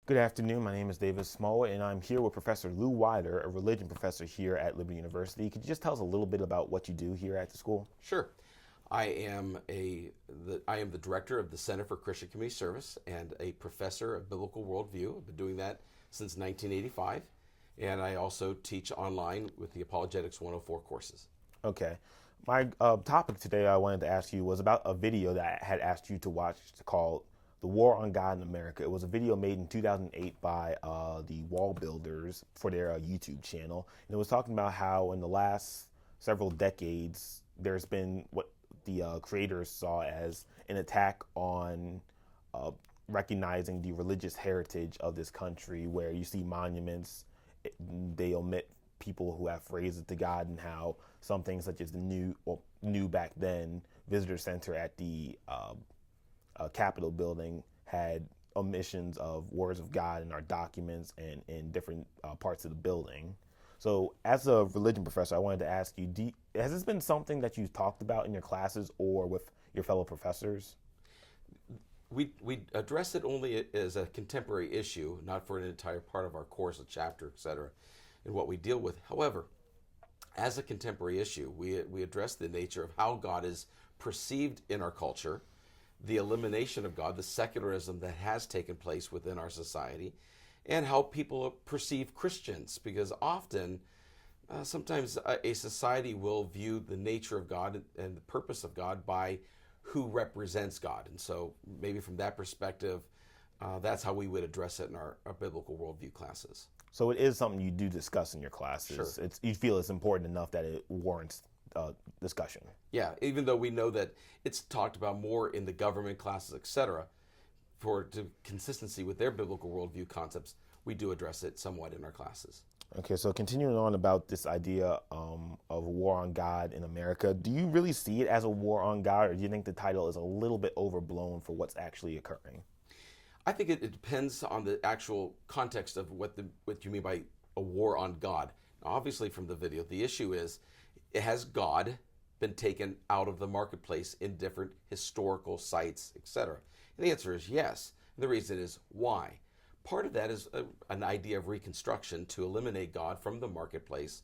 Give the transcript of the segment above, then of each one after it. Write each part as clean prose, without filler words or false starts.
Good afternoon. My name is David Smallwood, and I'm here with Professor Lew Weider, a religion professor here at Liberty University. Could you just tell us a little bit about what you do here at the school? Sure. I am the director of the Center for Christian Community Service and a professor of biblical worldview. I've been doing that since 1985, and I also teach online with the Apologetics 104 courses. Okay. My topic today I wanted to ask you was about a video that I had asked you to watch called The War on God in America. It was a video made in 2008 by the Wall Builders for their YouTube channel. And it was talking about how in the last several decades, there's been what the creators saw as an attack on uh, recognizing the religious heritage of this country, where you see monuments, they omit people who have phrases to God, and how some things such as the new back then visitor center at the Capitol building had omissions of words of God in our documents and in different parts of the building. So, as a religion professor, I wanted to ask you: has this been something that you've talked about in your classes or with your fellow professors? We address it only as a contemporary issue, not for an entire part of our course, a chapter, etc., and what we deal with. However, as a contemporary issue, we address the nature of how God is perceived in our culture, the elimination of God, the secularism that has taken place within our society, and how people perceive Christians. Because often, sometimes a society will view the nature of God and the purpose of God by who represents God. And so, maybe from that perspective, that's how we would address it in our biblical worldview classes. So, it is something you do discuss in your classes. Sure. You feel it's important enough that it warrants discussion. Yeah, even though we know that it's talked about more in the government classes, etc., for consistency with their biblical worldview concepts, we do address it somewhat in our classes. Okay, so continuing on about this idea of a war on God in America, do you really see it as a war on God, or do you think the title is a little bit overblown for what's actually occurring? I think it depends on the actual context of what you mean by a war on God. Now, obviously, from the video, the issue is, has God been taken out of the marketplace in different historical sites, etc.? And the answer is yes. And the reason is why. Part of that is an idea of reconstruction to eliminate God from the marketplace,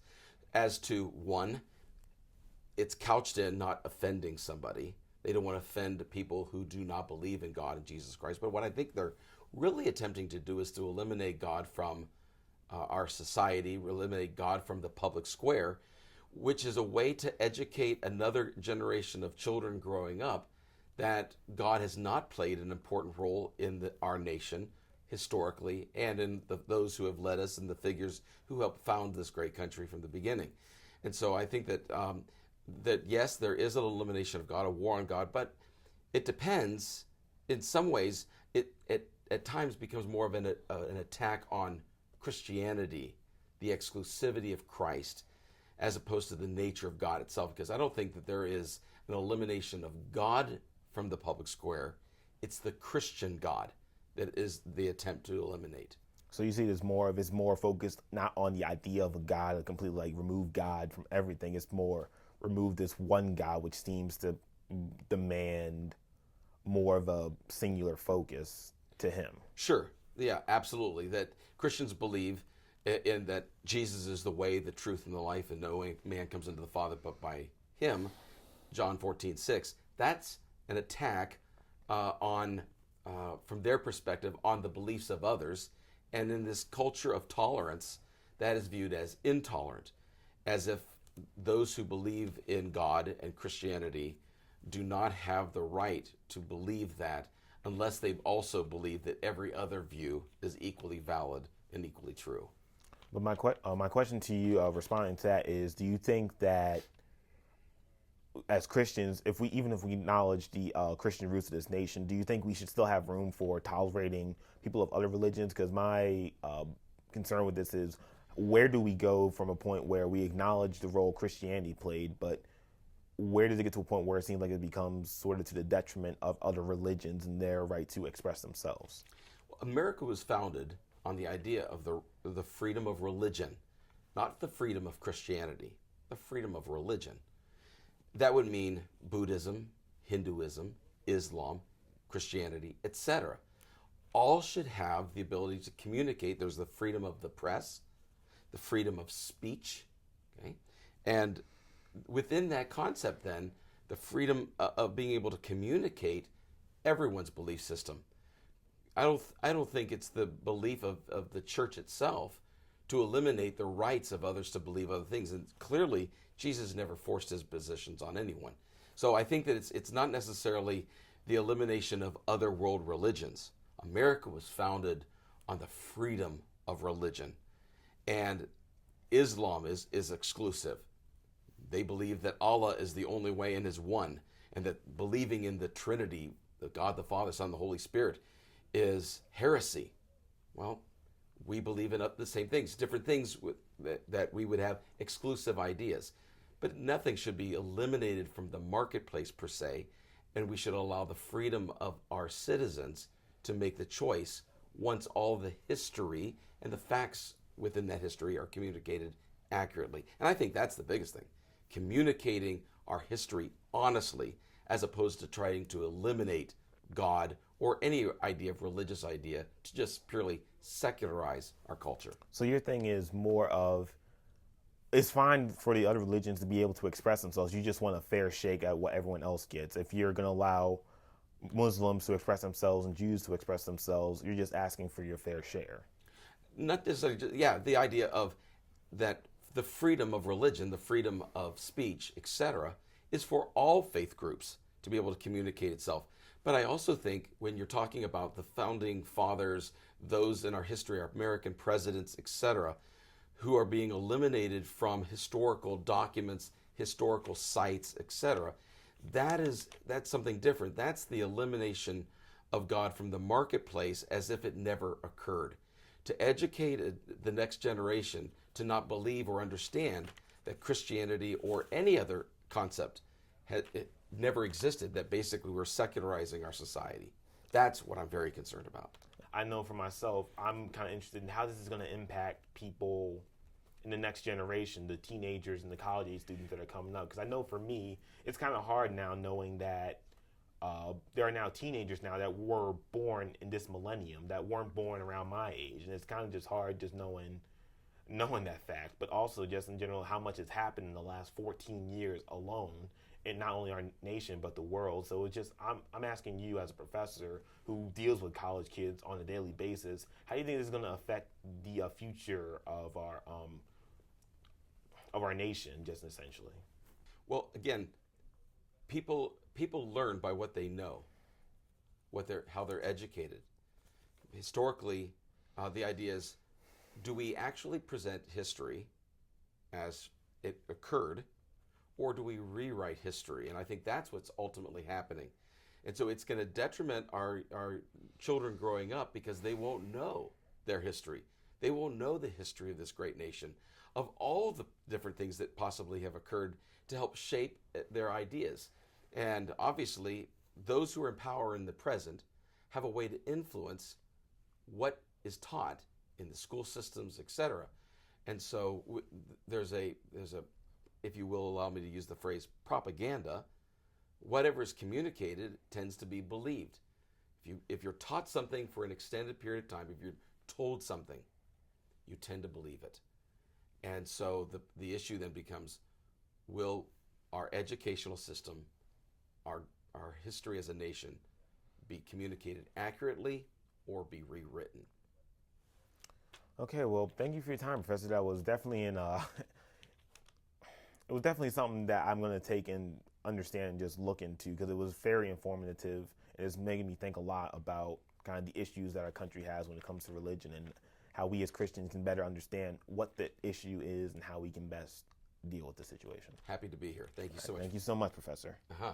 as to one, it's couched in not offending somebody. They don't want to offend people who do not believe in God and Jesus Christ. But what I think they're really attempting to do is to eliminate God from our society, eliminate God from the public square, which is a way to educate another generation of children growing up that God has not played an important role in our nation historically, and in those who have led us and the figures who helped found this great country from the beginning. And so I think that yes, there is an elimination of God, a war on God, but it depends. In some ways, it at times becomes more of an attack on Christianity, the exclusivity of Christ, as opposed to the nature of God itself. Because I don't think that there is an elimination of God from the public square. It's the Christian God that is the attempt to eliminate. So you see, it's more focused not on the idea of a God, or completely like remove God from everything. It's more remove this one God, which seems to demand more of a singular focus to him. Sure. Yeah, absolutely. That Christians believe in that Jesus is the way, the truth, and the life, and no man comes into the Father but by him, John 14:6. That's an attack on, from their perspective, on the beliefs of others. And in this culture of tolerance, that is viewed as intolerant, as if those who believe in God and Christianity do not have the right to believe that unless they also believe that every other view is equally valid and equally true. But my question to you, responding to that, is: do you think that as Christians, even if we acknowledge the Christian roots of this nation, do you think we should still have room for tolerating people of other religions? Because my concern with this is, where do we go from a point where we acknowledge the role Christianity played, but where does it get to a point where it seems like it becomes sort of to the detriment of other religions and their right to express themselves? America was founded on the idea of the freedom of religion, not the freedom of Christianity, the freedom of religion. That would mean Buddhism, Hinduism, Islam, Christianity, etc. all should have the ability to communicate. There's the freedom of the press, the freedom of speech, okay? And within that concept, then, the freedom of being able to communicate everyone's belief system. I don't think it's the belief of the church itself to eliminate the rights of others to believe other things. And clearly, Jesus never forced his positions on anyone. So I think that it's not necessarily the elimination of other world religions. America was founded on the freedom of religion. And Islam is exclusive. They believe that Allah is the only way and is one, and that believing in the Trinity, the God, the Father, Son, the Holy Spirit, is heresy. Well, we believe in the same things, different things that we would have exclusive ideas. But nothing should be eliminated from the marketplace per se, and we should allow the freedom of our citizens to make the choice once all the history and the facts within that history are communicated accurately. And I think that's the biggest thing, communicating our history honestly, as opposed to trying to eliminate God or any idea of religious idea to just purely secularize our culture. So your thing is more of, it's fine for the other religions to be able to express themselves. You just want a fair shake at what everyone else gets. If you're going to allow Muslims to express themselves and Jews to express themselves, you're just asking for your fair share. Not necessarily, yeah, the idea of that the freedom of religion, the freedom of speech, etc., is for all faith groups to be able to communicate itself. But I also think when you're talking about the founding fathers, those in our history, our American presidents, etc., who are being eliminated from historical documents, historical sites, etc., that's something different. That's the elimination of God from the marketplace as if it never occurred. To educate the next generation to not believe or understand that Christianity or any other concept it never existed, that basically we're secularizing our society. That's what I'm very concerned about. I know for myself, I'm kind of interested in how this is going to impact people in the next generation, the teenagers and the college age students that are coming up. Because I know for me, it's kind of hard now knowing that there are now teenagers now that were born in this millennium that weren't born around my age, and it's kind of just hard just knowing that fact, but also just in general how much has happened in the last 14 years alone in not only our nation but the world. So it's just I'm asking you as a professor who deals with college kids on a daily basis, how do you think this is going to affect the future of our nation, just essentially? Well, again, people learn by what they know, how they're educated. Historically, the idea is, do we actually present history as it occurred, or do we rewrite history? And I think that's what's ultimately happening. And so it's going to detriment our children growing up because they won't know their history. They won't know the history of this great nation, of all the different things that possibly have occurred to help shape their ideas. And obviously, those who are in power in the present have a way to influence what is taught in the school systems, etc. And so there's a, if you will allow me to use the phrase, propaganda. Whatever is communicated tends to be believed. If you're taught something for an extended period of time, if you're told something, you tend to believe it. And so the issue then becomes, will our educational system, our history as a nation, be communicated accurately or be rewritten? Okay, well, thank you for your time, Professor. That was definitely it was definitely something that I'm going to take and understand and just look into, because it was very informative, and it's making me think a lot about kind of the issues that our country has when it comes to religion, and how we as Christians can better understand what the issue is and how we can best deal with the situation. Happy to be here. Thank you so much. Thank you so much, Professor. Uh-huh.